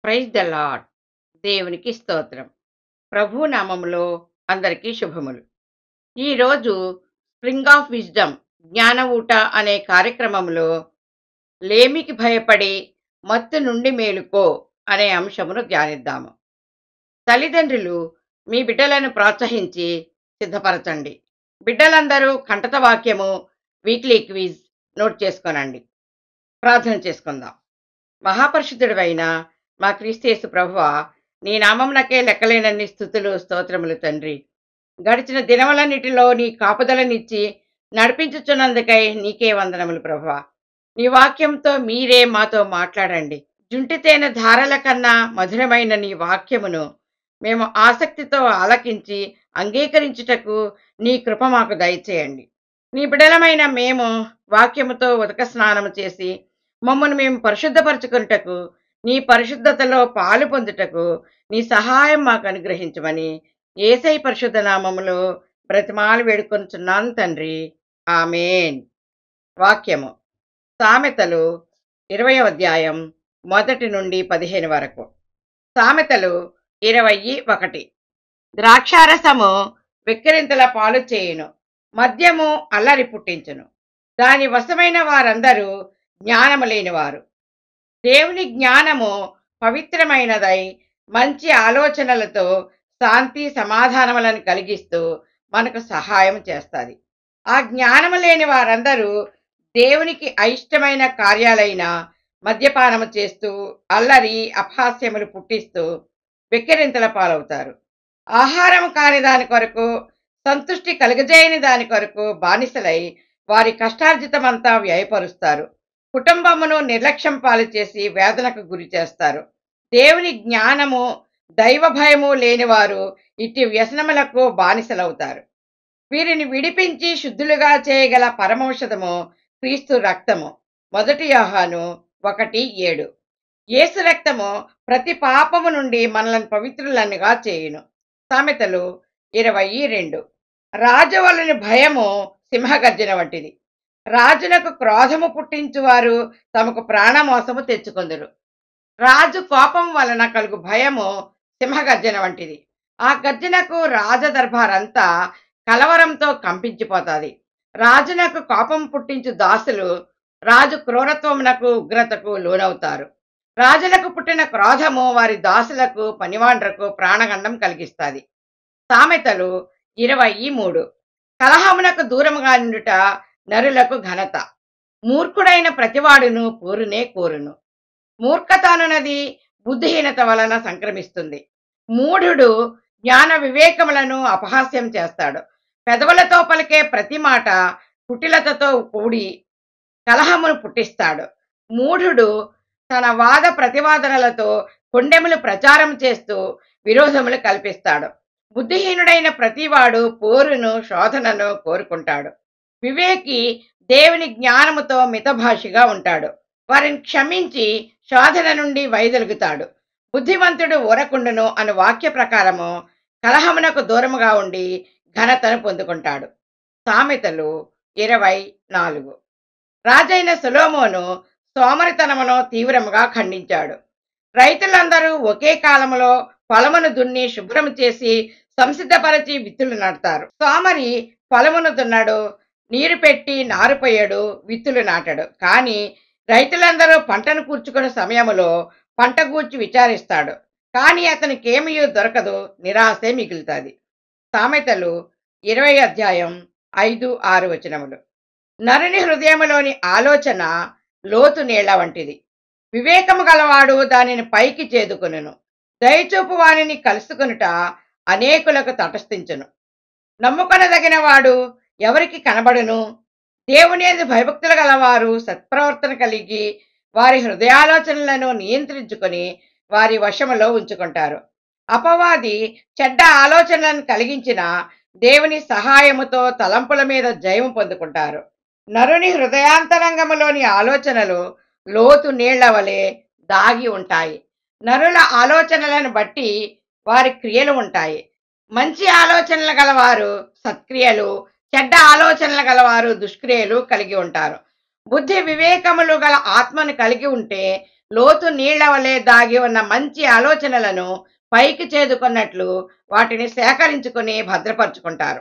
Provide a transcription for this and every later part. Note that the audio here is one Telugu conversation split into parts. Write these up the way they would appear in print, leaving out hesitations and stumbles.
Praise the lord. దేవునికి స్తోత్రం. ప్రభు నామములో అందరికీ శుభములు. ఈరోజు స్ప్రింగ్ ఆఫ్ విజ్డమ్ జ్ఞాన ఊట అనే కార్యక్రమంలో లేమికి భయపడి మత్తు నుండి మేలుకో అనే అంశమును ధ్యానిద్దాము. తల్లిదండ్రులు మీ బిడ్డలను ప్రోత్సహించి సిద్ధపరచండి. బిడ్డలందరూ కంటత వాక్యము వీక్లీ క్విజ్ నోట్ చేసుకోనండి. ప్రార్థన చేసుకుందాం. మహాపరిశుద్ధుడవైన మా క్రీస్తు ప్రభువా, నీ నామమునకే లెక్కలేనన్ని స్థుతులు స్తోత్రములు తండ్రి. గడిచిన దినములన్నిటిలో నీ కాపుదలనిచ్చి నడిపించుచున్నందుకై నీకే వందనములు ప్రభువా. నీ వాక్యంతో మీరే మాతో మాట్లాడండి. జుంటితేనె ధారల కన్నా మధురమైన నీ వాక్యమును మేము ఆసక్తితో ఆలకించి అంగీకరించుటకు నీ కృప మాకు దయచేయండి. నీ బిడలమైన మేము వాక్యముతో ఉదక స్నానము చేసి మమ్మల్ని మేము పరిశుద్ధపరచుకున్నటకు, నీ పరిశుద్ధతలో పాలు పొందుటకు నీ సహాయం మాకు అనుగ్రహించమని యేసయ్య పరిశుద్ధ నామములో బ్రతిమాలు వేడుకొనుచున్నాను తండ్రి. ఆమేన్. వాక్యము సామెతలు 20వ అధ్యాయం 1 నుండి 15 వరకు. సామెతలు 21. ద్రాక్షారసము వెక్కిరింతల పాలు చేయును, మద్యము అల్లరి పుట్టించును. దాని వశమైన వారందరూ జ్ఞానము లేనివారు. దేవుని జ్ఞానము పవిత్రమైనదై మంచి ఆలోచనలతో శాంతి సమాధానములను కలిగిస్తూ మనకు సహాయం చేస్తుంది. ఆ జ్ఞానము లేని వారందరూ దేవునికి అయిష్టమైన కార్యాలైన మద్యపానము చేస్తూ అల్లరి అపహాస్యములు పుట్టిస్తూ వెక్కిరింతల పాలవుతారు. ఆహారం కాని దాని కొరకు, సంతృష్టి కలుగజేయని దాని కొరకు బానిసలై వారి కష్టార్జితమంతా వ్యయపరుస్తారు. కుటుంబమును నిర్లక్ష్యం పాలు చేసి వేదనకు గురి చేస్తారు. దేవుని జ్ఞానము దైవ భయము లేనివారు ఇట్టి వ్యసనములకు బానిసలవుతారు. వీరిని విడిపించి శుద్ధులుగా చేయగల పరమౌషధము క్రీస్తు రక్తము. 1 యోహాను 1:7. యేసు రక్తము ప్రతి పాపము నుండి మనలను పవిత్రులనుగా చేయును. సామెతలు 22. రాజు వలని భయము సింహగర్జన వంటిది. రాజునకు క్రోధము పుట్టించువారు తమకు ప్రాణమోసము తెచ్చుకొందురు. రాజు కోపం వలన కలుగు భయము సింహగర్జన వంటిది. ఆ గర్జనకు రాజదర్బారంతా కలవరంతో కంపించిపోతాది. రాజునకు కోపం పుట్టించు దాసులు రాజు క్రూరత్వమునకు ఉగ్రతకు లోనవుతారు. రాజులకు పుట్టిన క్రోధము వారి దాసులకు పనివాండ్రకు ప్రాణగండం కలిగిస్తాది. సామెతలు 23. కలహమునకు దూరముగా నుండుట నరులకు ఘనత. మూర్ఖుడైన ప్రతివాడును పోరునే కోరును. మూర్ఖత అనునది బుద్ధిహీనత వలన సంక్రమిస్తుంది. మూఢుడు జ్ఞాన వివేకములను అపహాస్యం చేస్తాడు. పెదవులతో పలికే ప్రతి మాట కుటిలతతో కూడి కలహమును పుట్టిస్తాడు. మూఢుడు తన వాద ప్రతివాదనలతో కొండెములు ప్రచారం చేస్తూ విరోధములు కల్పిస్తాడు. బుద్ధిహీనుడైన ప్రతివాడు పోరును శోధనను కోరుకుంటాడు. వివేకి దేవుని జ్ఞానముతో మితభాషిగా ఉంటాడు. వారిని క్షమించి శోధన నుండి వైదొలుగుతాడు. బుద్ధిమంతుడు ఊరకుండును అను వాక్య ప్రకారము కలహమునకు దూరముగా ఉండి ఘనతను పొందుకుంటాడు. సామెతలు 24. రాజైన సొలొమోను సోమరితనమును తీవ్రముగా ఖండించాడు. రైతులందరూ ఒకే కాలములో పొలమును దున్ని శుభ్రము చేసి సంసిద్ధపరచి విత్తులు నాటుతారు. సోమరి పొలమును దున్నాడు, నీరు పెట్టి నారు పోయాడు, విత్తులు నాటాడు. కానీ రైతులందరూ పంటను కూర్చుకునే సమయంలో పంట గూర్చి విచారిస్తాడు. కానీ అతనికి ఏమీ దొరకదు, నిరాశే మిగులుతుంది. సామెతలు 20వ అధ్యాయం 5-6 వచనములు. నరుని హృదయములోని ఆలోచన లోతు నీళ్ల వంటిది. వివేకము గలవాడు దానిని పైకి చేదుకొనును. దయచూపు వానిని కలుసుకొనుట అనేకులకు తటస్థించును. నమ్ముకొనదగిన వాడు ఎవరికి కనబడును? దేవుని యందు భయభక్తులు గలవారు సత్ప్రవర్తన కలిగి వారి హృదయాలోచనలను నియంత్రించుకొని వారి వశములో ఉంచుకుంటారు. అపవాది చెడ్డ ఆలోచనలను కలిగించిన దేవుని సహాయముతో తలంపుల మీద జయము పొందుకుంటారు. నరుని హృదయాంతరంగములోని ఆలోచనలు లోతు నీళ్ల వలె దాగి ఉంటాయి. నరుల ఆలోచనలను బట్టి వారి క్రియలు ఉంటాయి. మంచి ఆలోచనలు గలవారు సత్క్రియలు, చెడ్డ ఆలోచనలు గలవారు దుష్క్రియలు కలిగి ఉంటారు. బుద్ధి వివేకములు గల ఆత్మను కలిగి ఉంటే లోతు నీళ్ల వలె దాగి ఉన్న మంచి ఆలోచనలను పైకి చేదుకున్నట్లు వాటిని సేకరించుకుని భద్రపరుచుకుంటారు.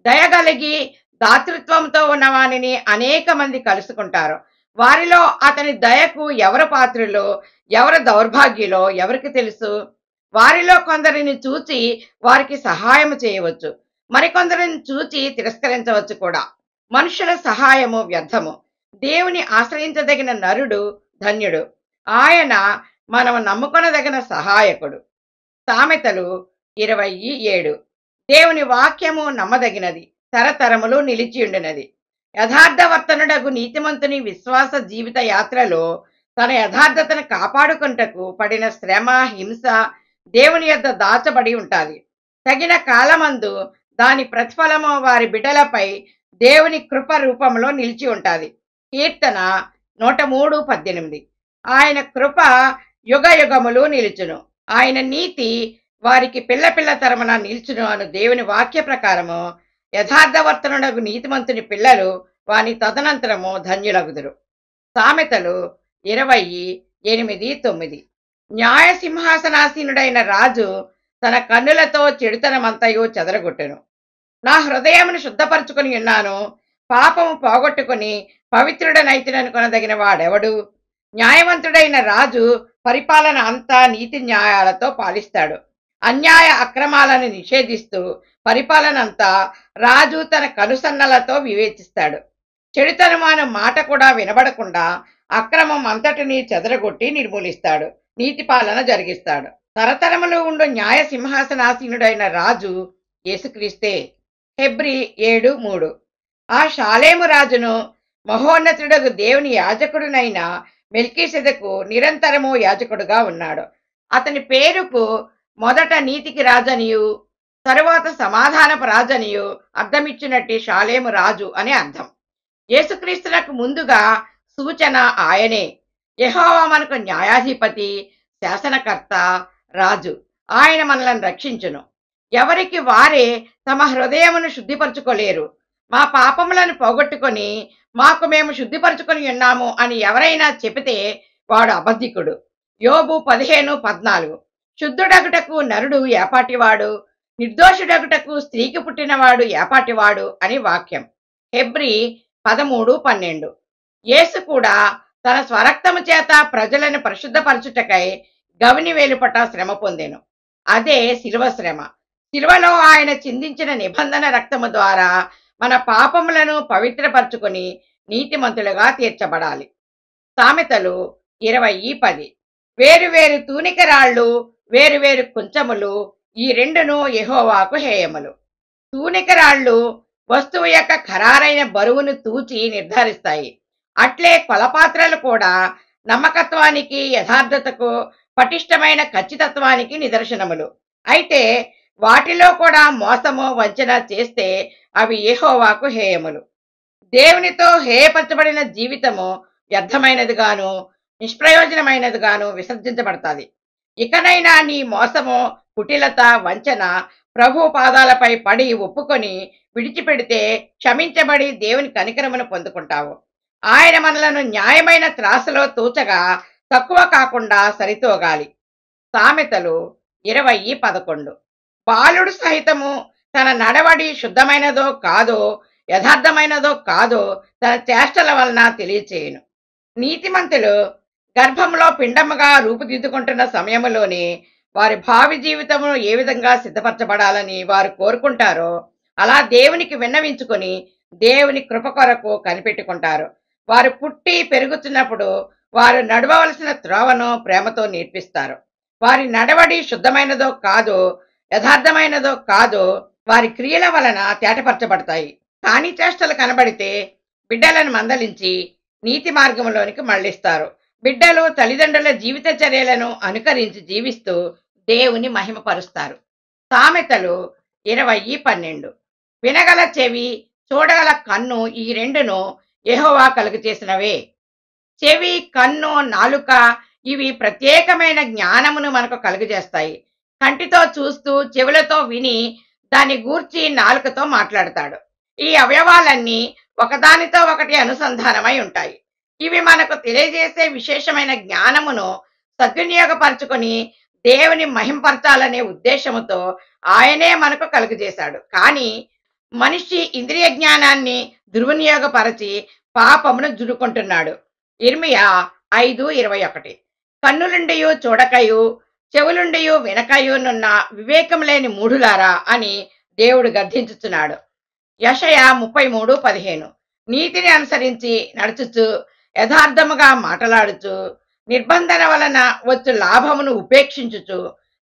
దయగలిగి దాతృత్వంతో ఉన్న వానిని అనేక మంది కలుసుకుంటారు. వారిలో అతని దయకు ఎవరు పాత్రులో, ఎవరు దౌర్భాగ్యులో ఎవరికి తెలుసు? వారిలో కొందరిని చూచి వారికి సహాయం చేయవచ్చు, మరికొందరిని చూచి తిరస్కరించవచ్చు కూడా. మనుషుల సహాయము వ్యర్థము, దేవుని ఆశ్రయించదగిన నరుడు ధన్యుడు. ఆయన మనం నమ్ముకొనదగిన సహాయకుడు. సామెతలు 27. దేవుని వాక్యము నమ్మదగినది, తరతరములు నిలిచియుండినది. యథార్థవర్తనుడగు నీతిమంతుని విశ్వాస జీవిత యాత్రలో తన యథార్థతను కాపాడుకొనుటకు పడిన శ్రమ, హింస దేవుని యొద్ద దాచబడి ఉంటాది. తగిన కాలమందు దాని ప్రతిఫలము వారి బిడ్డలపై దేవుని కృప రూపంలో నిలిచి ఉంటాది. కీర్తన 103:18. ఆయన కృప యుగ యుగములు నిలుచును, ఆయన నీతి వారికి పిల్ల పిల్ల తరమున నిల్చును అను దేవుని వాక్య ప్రకారము యథార్థవర్తనుడగు నీతిమంతుని పిల్లలు వాని తదనంతరము ధన్యులగుదురు. సామెతలు 28:9. న్యాయ సింహాసనాసీనుడైన రాజు తన కన్నులతో చెడుతనమంతయు చెదరగొట్టెను. నా హృదయమును శుద్ధపరచుకొని ఉన్నాను, పాపము పోగొట్టుకుని పవిత్రుడనైతిననుకొనదగిన వాడెవడు? న్యాయవంతుడైన రాజు పరిపాలన అంతా నీతి న్యాయాలతో పాలిస్తాడు. అన్యాయ అక్రమాలను నిషేధిస్తూ పరిపాలనంతా రాజు తన కనుసన్నలతో వివేచిస్తాడు. చెడుతనమాన మాట కూడా వినబడకుండా అక్రమం అంతటినీ చెదరగొట్టి నిర్మూలిస్తాడు, నీతి పాలన జరిగిస్తాడు. తరతరములు ఉండు న్యాయ సింహాసనాసీనుడైన రాజు యేసుక్రీస్తే. హెబ్రీ 7:3. ఆ షాలేము రాజును మహోన్నతుడగు దేవుని యాజకుడునైన మెల్కీసెదెకు నిరంతరము యాజకుడుగా ఉన్నాడు. అతని పేరుకు మొదట నీతికి రాజనియు తరువాత సమాధానపు రాజనియు అర్థమిచ్చినట్టు షాలేము రాజు అని అర్థం. యేసుక్రీస్తునకు ముందుగా సూచన ఆయనే. యెహోవా మనకు న్యాయాధిపతి, శాసనకర్త, రాజు. ఆయన మనలను రక్షించును. ఎవరికి వారే తమ హృదయమును శుద్ధిపరచుకోలేరు. మా పాపములను పోగొట్టుకొని మాకు మేము శుద్ధిపరచుకొని ఉన్నాము అని ఎవరైనా చెబితే వాడు అబద్ధికుడు. యోబు 15:14. శుద్ధుడగుటకు నరుడు ఏపాటివాడు, నిర్దోషుడగుటకు స్త్రీకి పుట్టినవాడు ఏపాటివాడు అని వాక్యం. హెబ్రీ 13:12. యేసు కూడా తన స్వరక్తము చేత ప్రజలను పరిశుద్ధపరచుటకై గవిని వేలుపట శ్రమ పొందెను. అదే శిలువ శ్రమ. శిలువలో ఆయన చిందించిన నిబంధన రక్తము ద్వారా మన పాపములను పవిత్రపరచుకొని నీతిమంతులుగా తీర్చబడాలి. సామెతలు 20:10. వేరువేరు తూనికరాళ్ళు, వేరువేరు కుంచములు, ఈ రెండును యెహోవాకు హేయములు. తూనికరాళ్ళు వస్తువు యొక్క ఖరారైన బరువును తూచి నిర్ధారిస్తాయి. అట్లే కొలపాత్రలు కూడా నమ్మకత్వానికి, యథార్థతకు, పటిష్టమైన ఖచ్చితత్వానికి నిదర్శనములు. అయితే వాటిలో కూడా మోసము, వంచన చేస్తే అవి యెహోవాకు హేయములు. దేవునితో హేయపరచబడిన జీవితము వ్యర్థమైనదిగాను, నిష్ప్రయోజనమైనదిగాను విసర్జించబడతాది. ఇకనైనా నీ మోసము, కుటిలత, వంచన ప్రభు పాదాలపై పడి ఒప్పుకొని విడిచిపెడితే క్షమించబడి దేవుని కనికరమును పొందుకుంటావు. ఆయన మనలను న్యాయమైన త్రాసులో తూచగా తక్కువ కాకుండా సరితూగాలి. సామెతలు 20:11. బాలుడు సహితము తన నడవడి శుద్ధమైనదో కాదో, యథార్థమైనదో కాదో తన చేష్టల వలన తెలియచేయును. నీతిమంతులు గర్భంలో పిండముగా రూపుదిద్దుకుంటున్న సమయంలోనే వారి భావి జీవితమును ఏ విధంగా సిద్ధపరచబడాలని వారు కోరుకుంటారో అలా దేవునికి విన్నవించుకొని దేవుని కృప కొరకు కనిపెట్టుకుంటారు. వారు పుట్టి పెరుగుతున్నప్పుడు వారు నడవవలసిన త్రోవను ప్రేమతో నేర్పిస్తారు. వారి నడవడి శుద్ధమైనదో కాదో, యథార్థమైనదో కాదో వారి క్రియల వలన తేటపరచబడతాయి. కాని చేష్టలు కనబడితే బిడ్డలను మందలించి నీతి మార్గంలోనికి మళ్లిస్తారు. బిడ్డలు తల్లిదండ్రుల జీవిత చర్యలను అనుకరించి జీవిస్తూ దేవుని మహిమపరుస్తారు. సామెతలు 20:12. వినగల చెవి, చూడగల కన్ను, ఈ రెండును యెహోవా కలుగు చేసినవే. చెవి, కన్ను, నాలుక ఇవి ప్రత్యేకమైన జ్ఞానమును మనకు కలుగజేస్తాయి. కంటితో చూస్తూ, చెవులతో విని దాన్ని గూర్చి నాలుకతో మాట్లాడతాడు. ఈ అవయవాలన్నీ ఒకదానితో ఒకటి అనుసంధానమై ఉంటాయి. ఇవి మనకు తెలియజేసే విశేషమైన జ్ఞానమును సద్వినియోగపరచుకొని దేవుని మహింపరచాలనే ఉద్దేశముతో ఆయనే మనకు కలుగజేశాడు. కానీ మనిషి ఇంద్రియ జ్ఞానాన్ని దుర్వినియోగపరచి పాపమును జుడుకుంటున్నాడు. ఇర్మియా 5:21. కన్నులుండియు చూడకయు చెవులుండియు వినకయునున్న వివేకం లేని మూఢులారా అని దేవుడు గద్దించుచున్నాడు. యెషయా 33:15. నీతిని అనుసరించి నడుచుచు యథార్థముగా మాటలాడుచు నిర్బంధన వలన వచ్చు లాభమును ఉపేక్షించుచు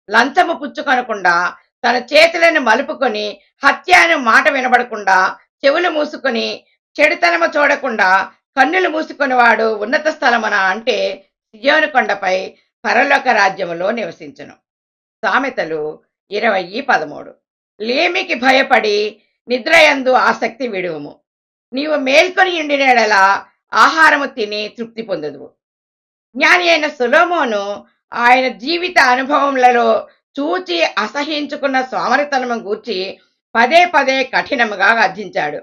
లంచము పుచ్చుకొనకుండా తన చేతులను మలుపుకొని హత్య అను మాట వినబడకుండా చెవులు మూసుకొని చెడుతనము చూడకుండా కన్నులు మూసుకొనివాడు ఉన్నత స్థలమున అంటే సియోను కొండపై పరలోక రాజ్యములో నివసించును. సామెతలు 20:13. లేమికి భయపడి నిద్రయందు ఆసక్తి విడువుము. నీవు మేల్కొని ఉండినెడల ఆహారము తిని తృప్తి పొందుదువు. జ్ఞాని అయిన సొలొమోను ఆయన జీవిత అనుభవములలో చూచి అసహించుకున్న సోమరితనము గూర్చి పదే పదే కఠినముగా గర్జించాడు.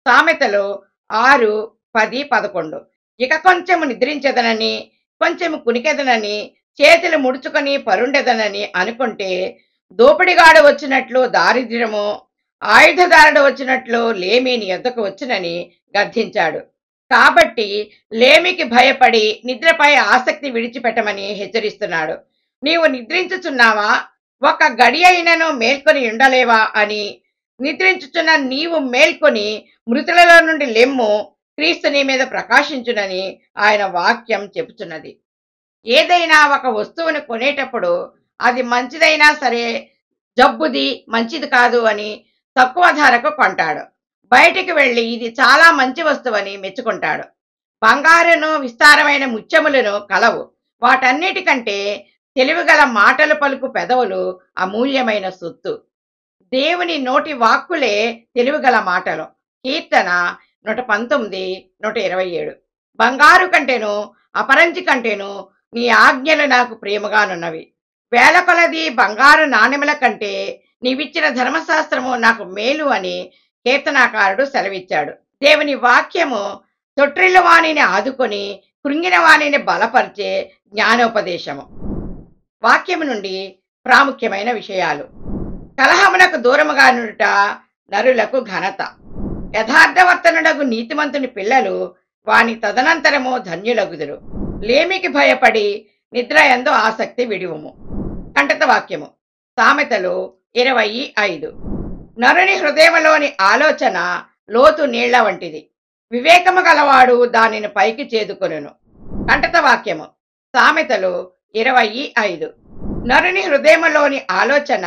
సామెతలు 6:10-11. ఇక కొంచెము నిద్రించెదనని, కొంచెము కునికెదనని, చేతులు ముడుచుకొని పరుండెదనని అనుకుంటే దోపిడిగాడు వచ్చినట్లు దారిద్ర్యము, ఆయుధదారుడు వచ్చినట్లు లేమి నీ యొద్దకు వచ్చునని గద్దించాడు. కాబట్టి లేమికి భయపడి నిద్రపై ఆసక్తి విడిచిపెట్టమని హెచ్చరిస్తున్నాడు. నీవు నిద్రించుచున్నావా? ఒక గడి అయినను మేల్కొని ఉండలేవా అని. నిద్రించుచున్న నీవు మేల్కొని మృతులలో నుండి లెమ్ము, క్రీస్తు నీ మీద ప్రకాశించునని ఆయన వాక్యం చెప్పుచున్నది. ఏదైనా ఒక వస్తువును కొనేటప్పుడు అది మంచిదైనా సరే జబ్బుది, మంచిది కాదు అని తక్కువ ధరకు కొంటాడు. బయటికి వెళ్ళి ఇది చాలా మంచి వస్తువని మెచ్చుకుంటాడు. బంగారును విస్తారమైన ముత్యములను కలవు. వాటన్నిటికంటే తెలివిగల మాటలు పలుకు పెదవులు అమూల్యమైన సొత్తు. దేవుని నోటి వాక్కులే తెలివిగల మాటలు. కీర్తన 119:127. బంగారు కంటేను అపరంజి కంటేను నీ ఆజ్ఞలు నాకు ప్రేమగానున్నవి. వేల కొలది బంగారు నాణెముల కంటే నీవిచ్చిన ధర్మశాస్త్రము నాకు మేలు అని కీర్తనాకారుడు సెలవిచ్చాడు. దేవుని వాక్యము తొట్టిల్లు వాణిని ఆదుకొని కృంగిన వాణిని బలపరిచే జ్ఞానోపదేశము. వాక్యము నుండి ప్రాముఖ్యమైన విషయాలు. కలహమునకు దూరముగా నుండుట నరులకు ఘనత. యథార్థవర్తనుడగు నీతిమంతుని పిల్లలు వాని తదనంతరము ధన్యులగుదురు. లేమికి భయపడి నిద్రయందు ఆసక్తి విడువుము. కంటత వాక్యము. సామెతలు 20:5. నరుని హృదయములోని ఆలోచన లోతు నీళ్ల వంటిది. వివేకము గలవాడు దానిని పైకి చేదుకొనును. కంటత వాక్యము. సామెతలు 20:5. నరుని హృదయములోని ఆలోచన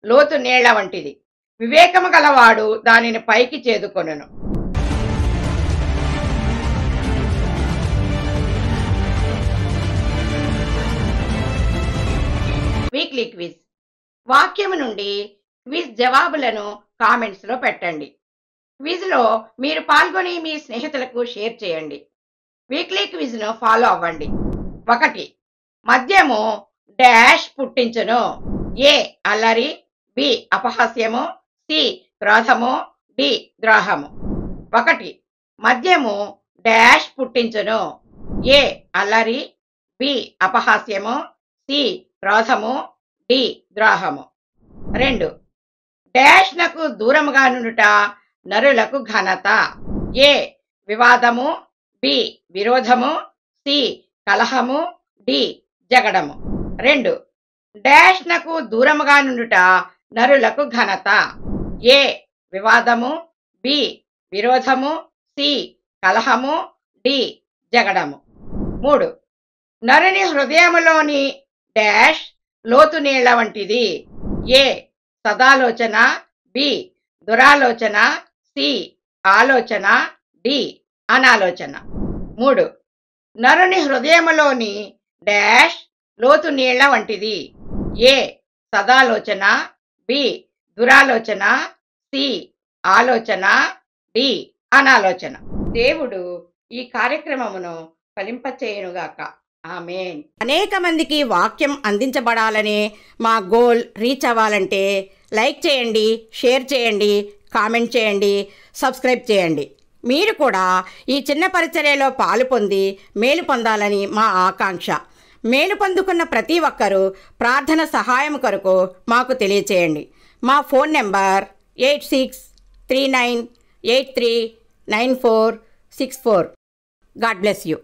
లోతు నీళ్ల వంటిది. వివేకము గలవాడు దానిని పైకి చేదుకొనును. Weekly quiz. వాక్యము నుండి క్విజ్ జవాబులను కామెంట్స్ లో పెట్టండి. క్విజ్ లో మీరు పాల్గొని మీ స్నేహితులకు షేర్ చేయండి. వీక్లీ క్విజ్ ను ఫాలో అవ్వండి. 1. మద్యము డాష్ పుట్టించును. ఏ అల్లరి, బి అపహాస్యము, సి క్రోధము, డి ద్రోహము. 1. మద్యము డాష్ పుట్టించును. ఏ అల్లరి, బి అపహాస్యము, సి క్రోధము, డి ద్రోహము. 2. డాష్ నకు దూరముగా నుండుట నరులకు ఘనత. ఏ వివాదము, బి విరోధము, సి కలహము, డి జగడము. 2. డాష్ నకు దూరముగా నుండుట నరులకు ఘనత. ఏ వివాదము, బి విరోధము, సి కలహము, డి జగడము. 3. నరుని హృదయములోని డాష్ లోతు నీళ్ల వంటిది. ఏ సదాలోచన, బి దురాలోచన, సి ఆలోచన, డి అనాలోచన. 3. నరుని హృదయములోని డాష్ లోతు నీళ్ల వంటిది. ఏ సదాలోచన, బి దురాలోచన, సి ఆలోచన, డి అనాలోచన. దేవుడు ఈ కార్యక్రమమును ఫలింపచేయునుగాక. ఆమేన్. అనేక మందికి వాక్యం అందించబడాలనే మా గోల్ రీచ్ అవ్వాలంటే లైక్ చేయండి, షేర్ చేయండి, కామెంట్ చేయండి, సబ్స్క్రైబ్ చేయండి. మీరు కూడా ఈ చిన్న పరిచర్యలో పాలు పొంది మేలు పొందాలని మా ఆకాంక్ష. మేలు పొందుకున్న ప్రతి ఒక్కరూ ప్రార్థన సహాయం కొరకు మాకు తెలియచేయండి. మా phone number 8639839464. God bless you.